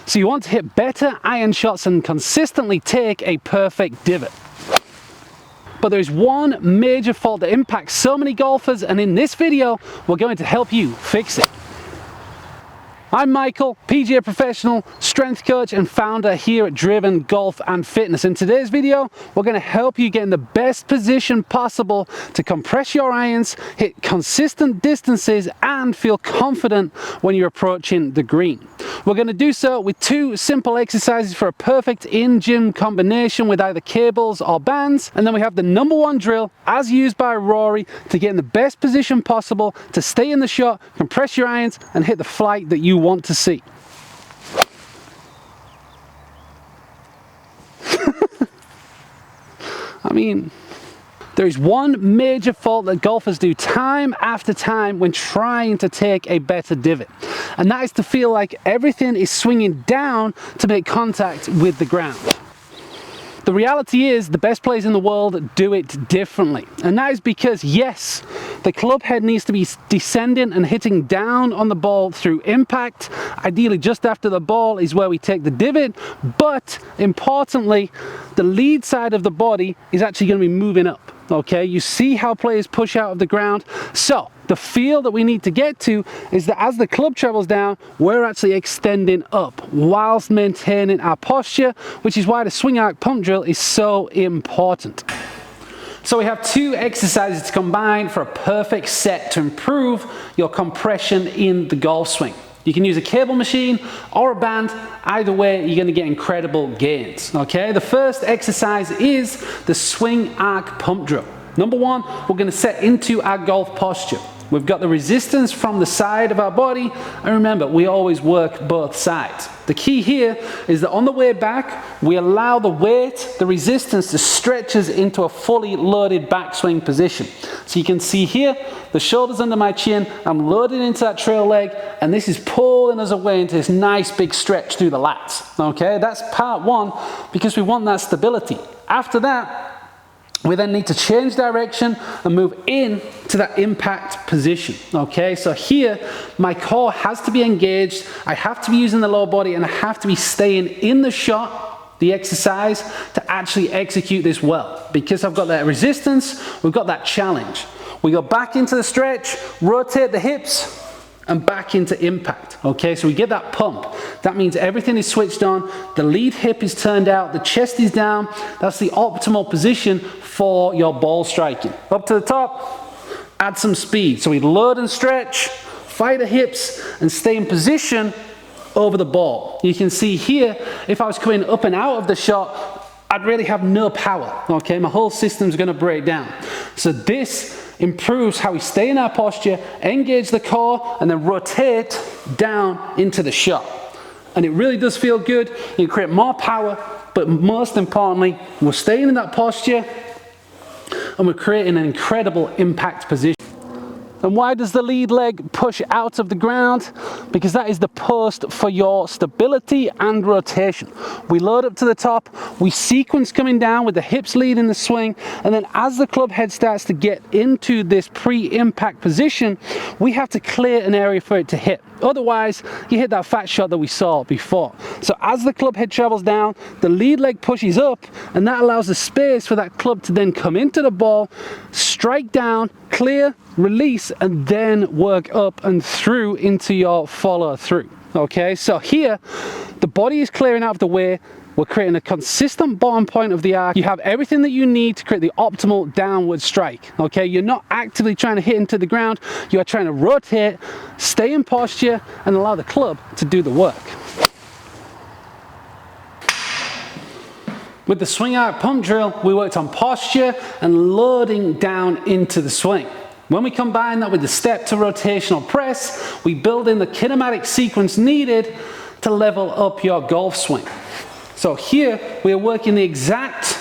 So you want to hit better iron shots and consistently take a perfect divot. But there is one major fault that impacts so many golfers, and in this video, we're going to help you fix it. I'm Michael, PGA professional, strength coach and founder here at DRVN Golf and Fitness. In today's video, we're going to help you get in the best position possible to compress your irons, hit consistent distances and feel confident when you're approaching the green. We're going to do so with two simple exercises for a perfect in-gym combination with either cables or bands. And then we have the number one drill, as used by Rory, to get in the best position possible to stay in the shot, compress your irons and hit the flight that you want to see. I mean, there is one major fault that golfers do time after time when trying to take a better divot, and that is to feel like everything is swinging down to make contact with the ground. The reality is the best players in the world do it differently, and that is because, yes, the club head needs to be descending and hitting down on the ball through impact. Ideally just after the ball is where we take the divot, but importantly, the lead side of the body is actually going to be moving up. Okay, you see how players push out of the ground. So the feel that we need to get to is that as the club travels down, we're actually extending up whilst maintaining our posture, which is why the swing arc pump drill is so important. So we have two exercises to combine for a perfect set to improve your compression in the golf swing. You can use a cable machine or a band. Either way, you're going to get incredible gains. Okay, the first exercise is the swing arc pump drill. Number one, we're going to set into our golf posture. We've got the resistance from the side of our body, and remember, we always work both sides. The key here is that on the way back, we allow the weight, the resistance to stretch us into a fully loaded backswing position. So you can see here, the shoulders under my chin, I'm loaded into that trail leg, and this is pulling us away into this nice big stretch through the lats. Okay, that's part one, because we want that stability. After that, we then need to change direction and move in to that impact position. Okay, so here my core has to be engaged, I have to be using the lower body, and I have to be staying in the shot, the exercise, to actually execute this well. Because I've got that resistance, we've got that challenge. We go back into the stretch, rotate the hips, and back into impact. Okay, so we get that pump. That means everything is switched on, the lead hip is turned out, the chest is down. That's the optimal position for your ball striking. Up to the top, add some speed. So we load and stretch, fire the hips, and stay in position over the ball. You can see here, if I was coming up and out of the shot, I'd really have no power. Okay, my whole system's gonna break down. So this improves how we stay in our posture, engage the core, and then rotate down into the shot. And it really does feel good. You create more power, but most importantly, we're staying in that posture and we're creating an incredible impact position. And why does the lead leg push out of the ground? Because that is the post for your stability and rotation. We load up to the top, we sequence coming down with the hips leading the swing, and then as the club head starts to get into this pre-impact position, we have to clear an area for it to hit. Otherwise, you hit that fat shot that we saw before. So as the club head travels down, the lead leg pushes up, and that allows the space for that club to then come into the ball, strike down, clear, release, and then work up and through into your follow through. Okay, so here the body is clearing out of the way, we're creating a consistent bottom point of the arc. You have everything that you need to create the optimal downward strike. Okay, you're not actively trying to hit into the ground, you are trying to rotate, stay in posture, and allow the club to do the work. With the swing arc pump drill, we worked on posture and loading down into the swing. When we combine that with the step to rotational press, we build in the kinematic sequence needed to level up your golf swing. So here we are working the exact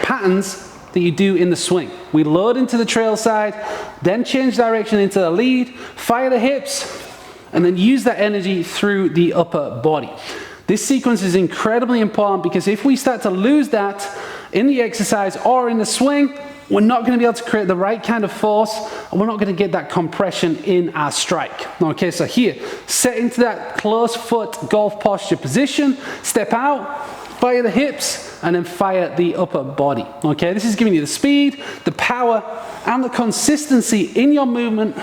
patterns that you do in the swing. We load into the trail side, then change direction into the lead, fire the hips, and then use that energy through the upper body. This sequence is incredibly important because if we start to lose that in the exercise or in the swing, we're not going to be able to create the right kind of force, and we're not going to get that compression in our strike. Okay, so here, set into that close foot golf posture position, step out, fire the hips, and then fire the upper body. Okay, this is giving you the speed, the power, and the consistency in your movement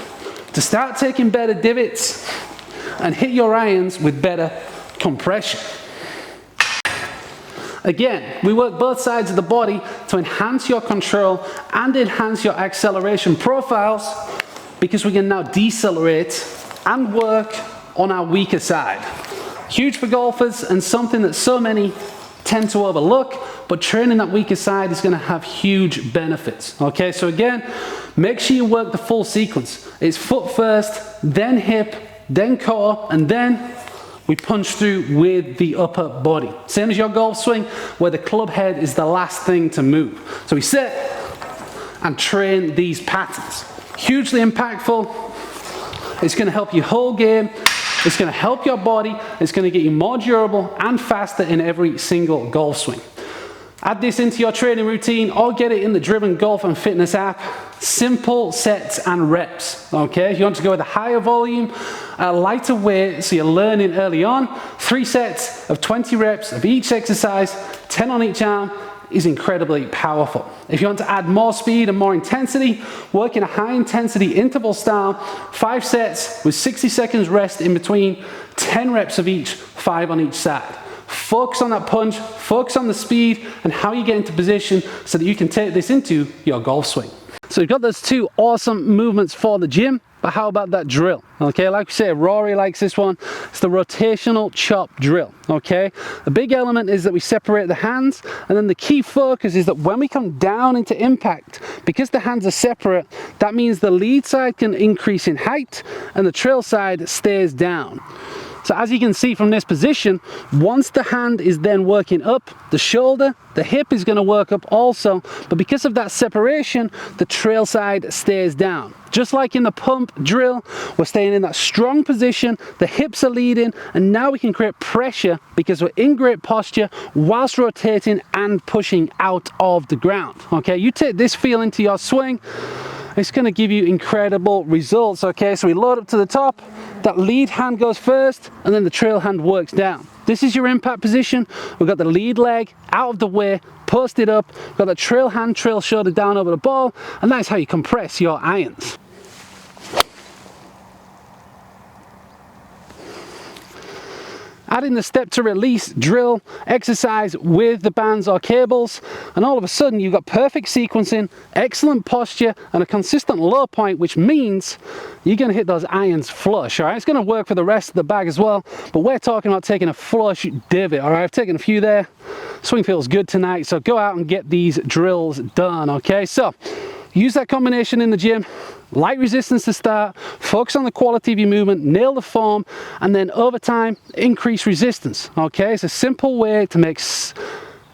to start taking better divots and hit your irons with better compression. Again, we work both sides of the body to enhance your control and enhance your acceleration profiles, because we can now decelerate and work on our weaker side. Huge for golfers and something that so many tend to overlook, but training that weaker side is going to have huge benefits. Okay, so again, make sure you work the full sequence. It's foot first, then hip, then core, and then we punch through with the upper body. Same as your golf swing, where the club head is the last thing to move. So we set and train these patterns. Hugely impactful. It's going to help you whole game. It's going to help your body. It's going to get you more durable and faster in every single golf swing. Add this into your training routine or get it in the DRVN Golf and Fitness app. Simple sets and reps. Okay, if you want to go with a higher volume, a lighter weight, so you're learning early on, 3 sets of 20 reps of each exercise, 10 on each arm, is incredibly powerful. If you want to add more speed and more intensity, work in a high intensity interval style, 5 sets with 60 seconds rest in between, 10 reps of each, 5 on each side. Focus on that punch, focus on the speed and how you get into position so that you can take this into your golf swing. So you've got those 2 awesome movements for the gym, but how about that drill? Okay, like we say, Rory likes this one. It's the rotational chop drill. Okay, the big element is that we separate the hands, and then the key focus is that when we come down into impact, because the hands are separate, that means the lead side can increase in height and the trail side stays down. So as you can see from this position, once the hand is then working up, the shoulder, the hip is going to work up also, but because of that separation, the trail side stays down. Just like in the pump drill, we're staying in that strong position, the hips are leading, and now we can create pressure because we're in great posture whilst rotating and pushing out of the ground. Okay, you take this feel into your swing, it's going to give you incredible results. Okay, so we load up to the top, that lead hand goes first, and then the trail hand works down. This is your impact position. We've got the lead leg out of the way, posted up, we've got the trail hand, trail shoulder down over the ball, and that's how you compress your irons. Adding the step to release drill exercise with the bands or cables, and all of a sudden you've got perfect sequencing, excellent posture, and a consistent low point, which means you're going to hit those irons flush. All right, it's going to work for the rest of the bag as well, but we're talking about taking a flush divot. All right, I've taken a few there. Swing feels good tonight, so go out and get these drills done. Okay, so use that combination in the gym. Light resistance to start, focus on the quality of your movement, nail the form, and then over time, increase resistance. Okay, it's a simple way to make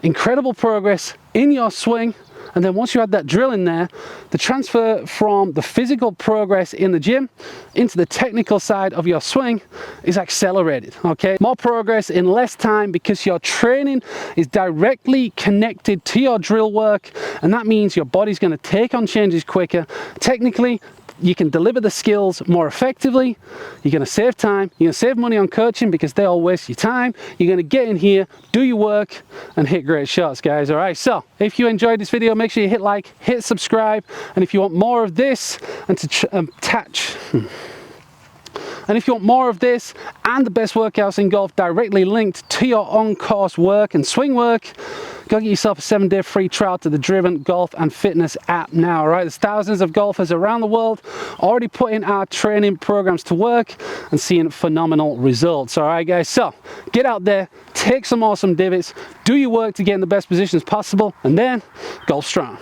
incredible progress in your swing. And then once you add that drill in there, the transfer from the physical progress in the gym into the technical side of your swing is accelerated. Okay, more progress in less time because your training is directly connected to your drill work, and that means your body's going to take on changes quicker. Technically, you can deliver the skills more effectively. You're going to save time, you're going to save money on coaching because they all waste your time. You're going to get in here, do your work, and hit great shots, guys. All right, so if you enjoyed this video, make sure you hit like, hit subscribe, and if you want more of this and if you want more of this and the best workouts in golf directly linked to your on-course work and swing work, go get yourself a 7-day free trial to the DRVN Golf and Fitness app now. All right, there's thousands of golfers around the world already putting our training programs to work and seeing phenomenal results. All right, guys, so get out there, take some awesome divots, do your work to get in the best positions possible, and then golf strong.